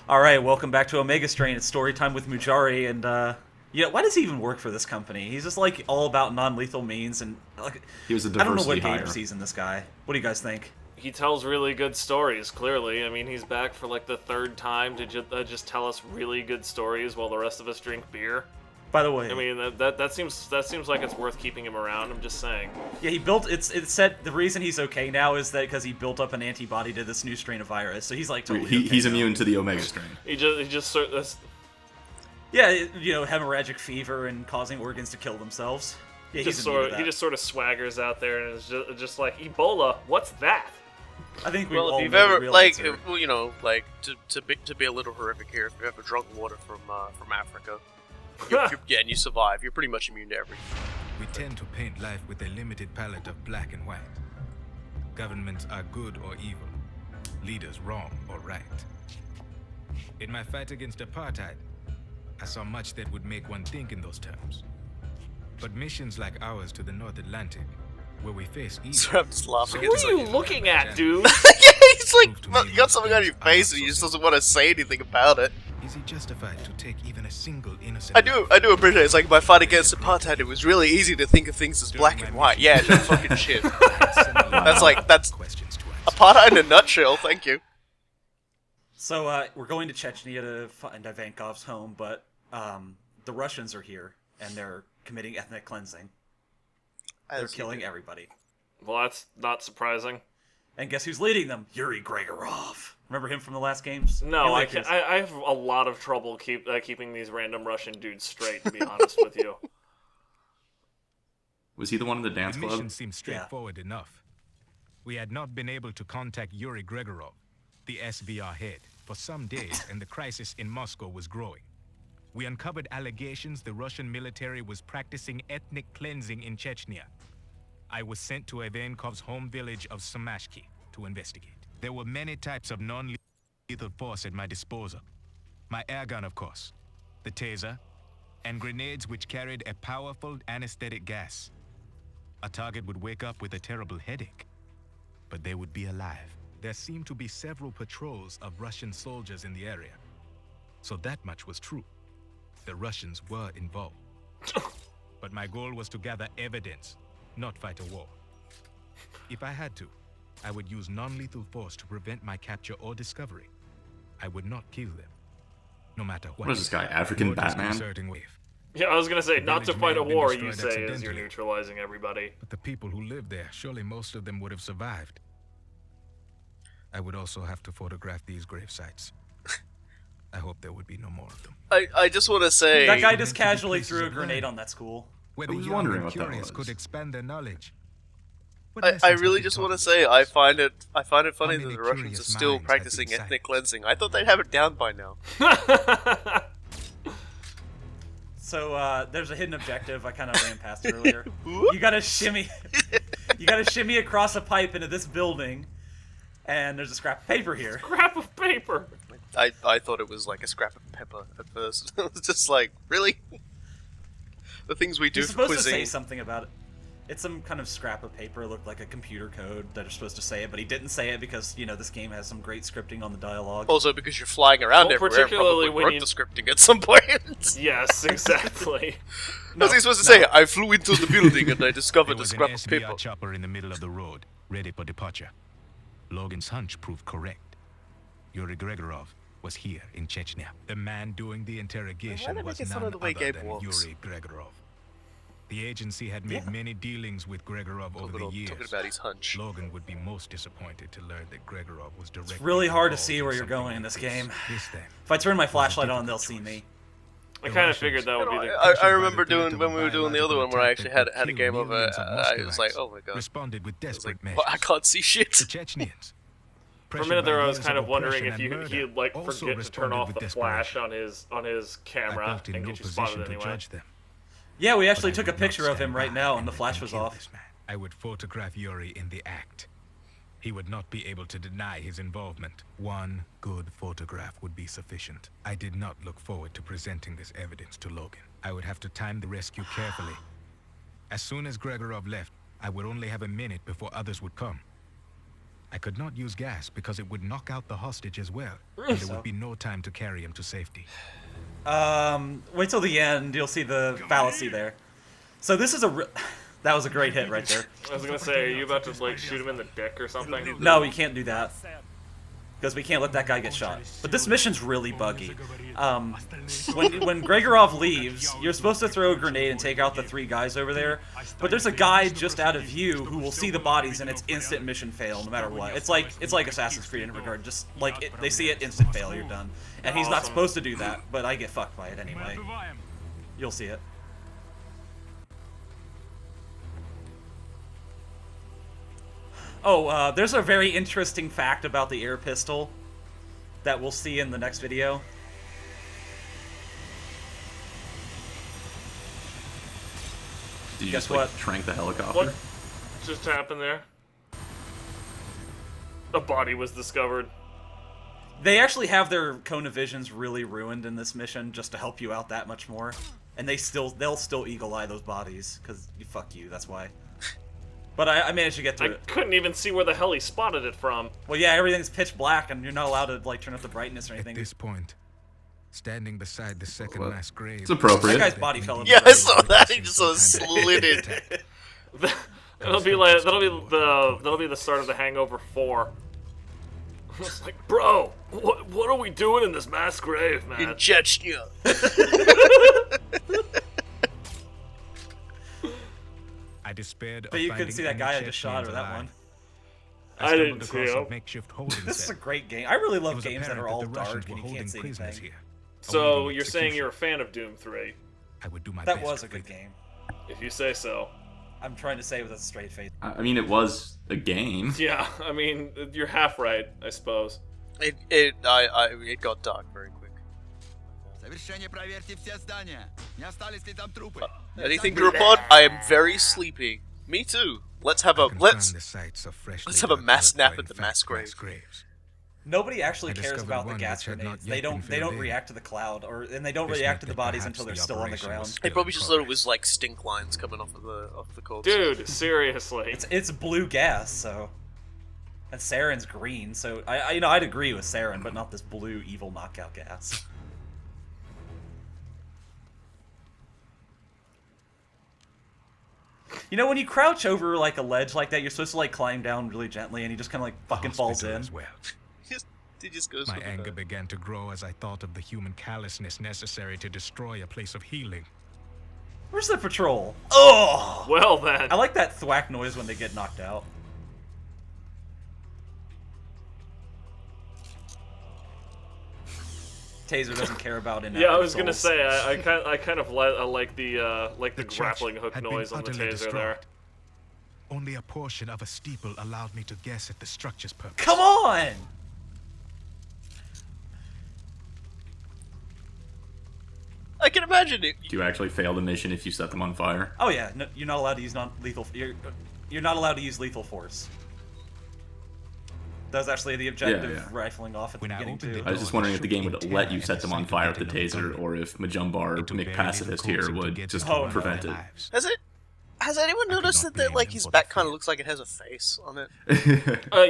All right, welcome back to Omega Strain. It's story time with Mujari, and why does he even work for this company? He's just like all about non-lethal means, and like, He was a I don't know what diversity Gabe hire. sees in this guy. What do you guys think? He tells really good stories, clearly. I mean, he's back for like the third time to just tell us really good stories while the rest of us drink beer. By the way, I mean, that seems like it's worth keeping him around. I'm just saying. yeah, he built. It's said the reason he's okay now is that because he built up an antibody to this new strain of virus, so he's like totally. He's okay now. immune to the Omega strain. He just sort of. Yeah, hemorrhagic fever and causing organs to kill themselves. Yeah, Just he's immune to that. he just sort of swaggers out there and is just like, Ebola, what's that? I think we Well, all if you've know the ever, real like, answer. to be a little horrific here, if you ever drunk water from Africa, and you survive, you're pretty much immune to everything. We tend to paint life with a limited palette of black and white. Governments are good or evil, leaders wrong or right. In my fight against apartheid, I saw much that would make one think in those terms. But missions like ours to the North Atlantic, where we face evil... So I'm just laughing. Who are you looking at, dude? Yeah, he's like, you got something on your face and he just doesn't want to say anything about it. Is he justified to take even a single innocent... I do appreciate it. It's like my fight against apartheid, it was really easy to think of things as black and white. Yeah, no fucking shit. That's questions to answer. apartheid in a nutshell, thank you. So we're going to Chechnya to find Ivankov's home, but the Russians are here and they're committing ethnic cleansing. They're killing everybody. Well, that's not surprising. And guess who's leading them? Yuri Gregorov. Remember him from the last games? No, I like can't. his- I have a lot of trouble keeping these random Russian dudes straight, to be honest with you. Was he the one in the dance The club? mission seemed straightforward enough. We had not been able to contact Yuri Gregorov, the SVR head, for some days, and the crisis in Moscow was growing. We uncovered allegations the Russian military was practicing ethnic cleansing in Chechnya. I was sent to Ivankov's home village of Samashki to investigate. There were many types of non-lethal force at my disposal. My airgun, of course, the taser, and grenades which carried a powerful anesthetic gas. A target would wake up with a terrible headache, but they would be alive. There seemed to be several patrols of Russian soldiers in the area. So that much was true. The Russians were involved. But my goal was to gather evidence, not fight a war. If I had to, I would use non-lethal force to prevent my capture or discovery. I would not kill them, no matter what. What is this guy, African More Batman? disconcerting wave. Yeah, I was gonna say, The not to village fight may a have been war, you destroyed say, as you're accidentally. neutralizing everybody. But the people who lived there, surely most of them would have survived. I would also have to photograph these grave sites. I hope there would be no more of them. I just want to say... That guy Meant just to be casually places threw a of grenade learning. on that school. Where I the was young wondering and what that curious was. could expand their knowledge. What I lessons would really be just taught want to us? say I find it funny How that many the Russians are curious still minds have practicing been ethnic silenced? cleansing. I thought they'd have it down by now. So there's a hidden objective. I kind of ran past it earlier. You gotta shimmy. You gotta shimmy across a pipe into this building, and there's a scrap of paper here. Scrap of paper! I thought it was like a scrap of pepper at first. It was just like, really? The things we do You're for supposed to say quizzing. something about it. It's some kind of scrap of paper. It looked like a computer code that are supposed to say it, but he didn't say it because, this game has some great scripting on the dialogue. Also, because you're flying around Well, everywhere, particularly probably when wrote you- the scripting at some point. Yes, exactly. What's he supposed to say? I flew into the building and I There discovered a was an scrap of SBR paper. chopper in the middle of the road, ready for departure. Logan's hunch proved correct. Yuri Gregorov was here in Chechnya. The man doing the interrogation they was make it sound none like the way other Gabe than walks? Yuri Gregorov. The agency had made many dealings with Gregorov over the years. Talking about his hunch. Logan would be most disappointed to learn that Gregorov was directly It's really hard to involved see in where you're something going in like this game. This then, If I turn my flashlight difficult on, they'll see choice. me. I kind of figured that would be the... I remember doing when we were doing the other one where I actually had a game over. I was like, oh my god. responded with I was desperate like, measures. well, I can't see shit. The Chechnyans. For a minute there, I was Pressured kind by of wondering years if of oppression he'd and like murder, also forget to turn responded off with the flash desperation. on his I camera felt in and no get you spotted position to anyway. judge them. Yeah, we But actually I took a would not picture of him stand right by now, and the let flash them was kill off. this man. I would photograph Yuri in the act. He would not be able to deny his involvement. One good photograph would be sufficient. I did not look forward to presenting this evidence to Logan. I would have to time the rescue carefully. As soon as Gregorov left, I would only have a minute before others would come. I could not use gas because it would knock out the hostage as well, and there would be no time to carry him to safety. Wait till the end. You'll see the fallacy there. So this is that was a great hit right there. I was gonna say, are you about to like shoot him in the dick or something? No, you can't do that. Because we can't let that guy get shot. But this mission's really buggy. When Gregorov leaves, you're supposed to throw a grenade and take out the 3 guys over there. But there's a guy just out of view who will see the bodies, and it's instant mission fail no matter what. It's like Assassin's Creed in regard. Just like they see it, instant fail, you're done. And he's not supposed to do that, but I get fucked by it anyway. You'll see it. Oh, there's a very interesting fact about the air pistol that we'll see in the next video. Did you Guess just, like, what? trank the helicopter? What just happened there? A body was discovered. They actually have their cone of visions really ruined in this mission just to help you out that much more. And they'll still eagle eye those bodies, because fuck you, that's why. But I managed to get through I it. couldn't even see where the hell he spotted it from. Well, yeah, everything's pitch black, and you're not allowed to like turn up the brightness or At anything. this point, standing beside the second Well, mass grave... it's appropriate. That guy's body fell in. Yeah, I saw that. He just sort of slid it. That'll be the start of the Hangover 4. It's like, bro, what are we doing in this mass grave, In man? Chechnya. I despaired of But you couldn't finding see that any guy I just shot, Chechens or that alive. one. I stumbled didn't across see a him. makeshift holding This is a cell. great game. I really It love was games that apparent are all the Russians dark were and you holding can't see prisoners anything. here, So awaiting you're saying execution. you're a fan of Doom 3? I would do my That best was a to good bring- game. If you say so. I'm trying to say with a straight face. I mean, it was a game. Yeah, I mean, you're half right, I suppose. It got dark very quick. Совершение проверьте все здания. Не остались ли там трупы? Anything to report? I am very sleepy. Me too. Let's have a Confirm let's the sites of freshly let's have a dug mass earth nap were at in the fact mass graves. graves. Nobody actually I cares discovered about the one gas which had not grenades. yet They don't been they don't filled in. react to the cloud, and they don't This react to meant the that bodies perhaps until they're the still on the operation ground. was I still probably in just thought it progress. was like stink lines coming off the corpse. Dude, seriously. It's blue gas, so. And sarin's green, so I'd agree with sarin, but not this blue evil knockout gas. You know, when you crouch over like a ledge like that, you're supposed to like climb down really gently, and he just kind of like fucking falls Hospital in. as well. He just goes. My with the- anger began to grow as I thought of the human callousness necessary to destroy a place of healing. Where's the patrol? Oh! Well then. I like that thwack noise when they get knocked out. Taser doesn't care about inactive Yeah, I was gonna souls. say I kind of like the The church grappling hook had been noise on the utterly taser destroyed. there. Only a portion of a steeple allowed me to guess at the structure's purpose. Come on! I can imagine it. Do you actually fail the mission if you set them on fire? Oh yeah, no, you're not allowed to use non-lethal. You're not allowed to use lethal force. That was actually the objective, Yeah. rifling off at the When I beginning opened too. the I was just wondering if the game would Interior let you at set the them on site fire with the of the taser, gunman. or if Majumbar, It took Mick very Pacifist little here, coaxing to would get just to the no. prevent their it. lives. Has anyone I could noticed not that blame like them his for the back kind of fear. looks like it has a face on it?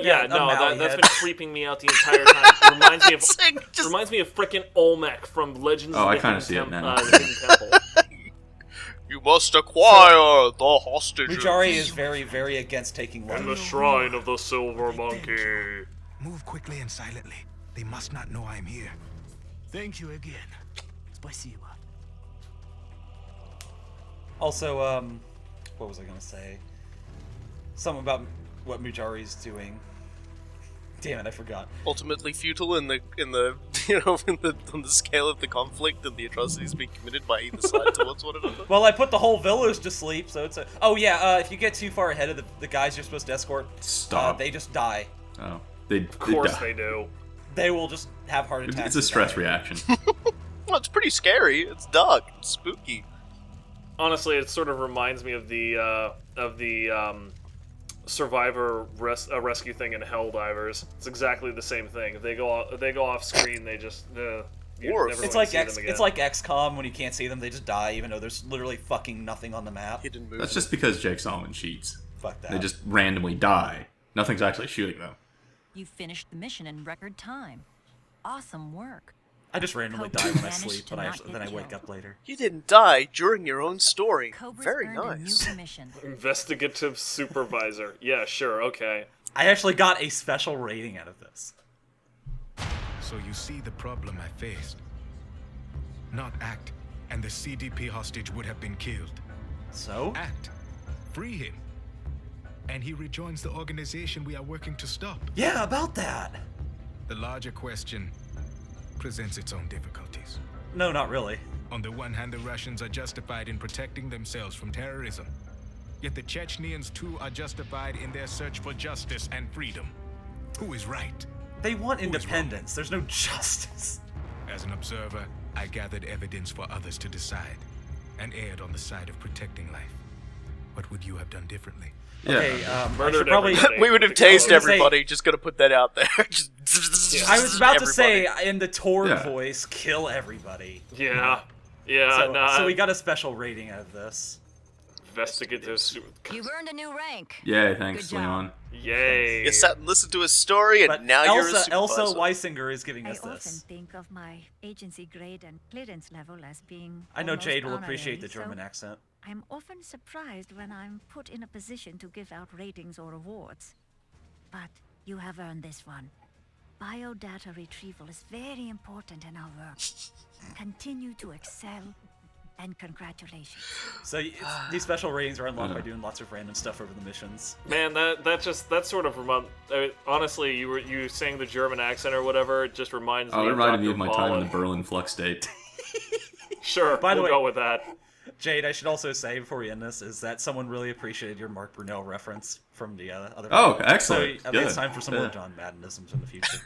Yeah, a no, Maui that's head. been creeping me out the entire time. It reminds me of It's like, just- reminds me of frickin' Olmec from Legends Oh, of I the kinda Hidden see it now. The Hidden Temple. You must acquire the hostages. Mujari is very, very against taking In the life. Shrine of the Silver Monkey. Move quickly and silently. They must not know I'm here. Thank you again. Спасибо. Also, what was I gonna say? Something about what Mujari's doing. Damn it, I forgot. Ultimately futile in the you know on the scale of the conflict and the atrocities being committed by either side towards one another. Well, I put the whole village to sleep, so it's a. Oh yeah, if you get too far ahead of the guys you're supposed to escort, Stop. they just die. Oh, they. Of course they do. They will just have heart attacks. It's a and stress die. reaction. Well, it's pretty scary. It's dark. It's spooky. Honestly, it sort of reminds me of the Survivor rescue thing in Helldivers. It's exactly the same thing. If they go off screen, they just you're Or- never It's going like to see them again. it's like XCOM when you can't see them, they just die, even though there's literally fucking nothing on the map. Hidden movement. That's just because Jake Solomon cheats. Fuck that. They just randomly die. Nothing's actually shooting them. You finished the mission in record time. Awesome work. I just randomly Cobra die when I managed sleep, to but not then I get wake killed. up later. You didn't die during your own story. Cobra's Very earned a new nice. commission. Investigative supervisor. Yeah, sure, okay. I actually got a special rating out of this. So you see the problem I faced. Not act, and the CDP hostage would have been killed. So? Act. Free him. And he rejoins the organization we are working to stop. Yeah, about that. The larger question presents its own difficulties. No, not really. On the one hand, the Russians are justified in protecting themselves from terrorism. Yet the Chechnyans too are justified in their search for justice and freedom. Who is right? They want Who is independence. There's no justice. As an observer, I gathered evidence for others to decide, and erred on the side of protecting life. What would you have done differently? Yeah. Okay, I Murdered should probably... everybody. We would have tased I was gonna say- everybody. Just gonna put that out there. Just I was about to everybody. say, in the Tord Yeah. voice, kill everybody. Yeah. Yeah, So, nah. so we got a special rating out of this. Investigative super... You've earned a new rank. Yay, thanks, Good job. Leon. Yay. You sat and listened to his story, and But now you're a Elsa supervisor. Weisinger is giving I us often this. think of my agency grade and clearance level as being I know almost Jade will appreciate honorary, the German so accent. I'm often surprised when I'm put in a position to give out ratings or awards. But you have earned this one. Biodata retrieval is very important in our work. Continue to excel, and congratulations. So these special ratings are unlocked by doing lots of random stuff over the missions. Man, that sort of honestly, you saying the German accent or whatever, it just reminds me Oh, it of reminded me Dr. of my time in the Pollen. Berlin Flux State. Sure, By the we'll way- go with that. Jade, I should also say before we end this is that someone really appreciated your Mark Brunel reference from the other. Oh, So excellent. I think Good. it's time for some more Yeah. John Maddenisms in the future.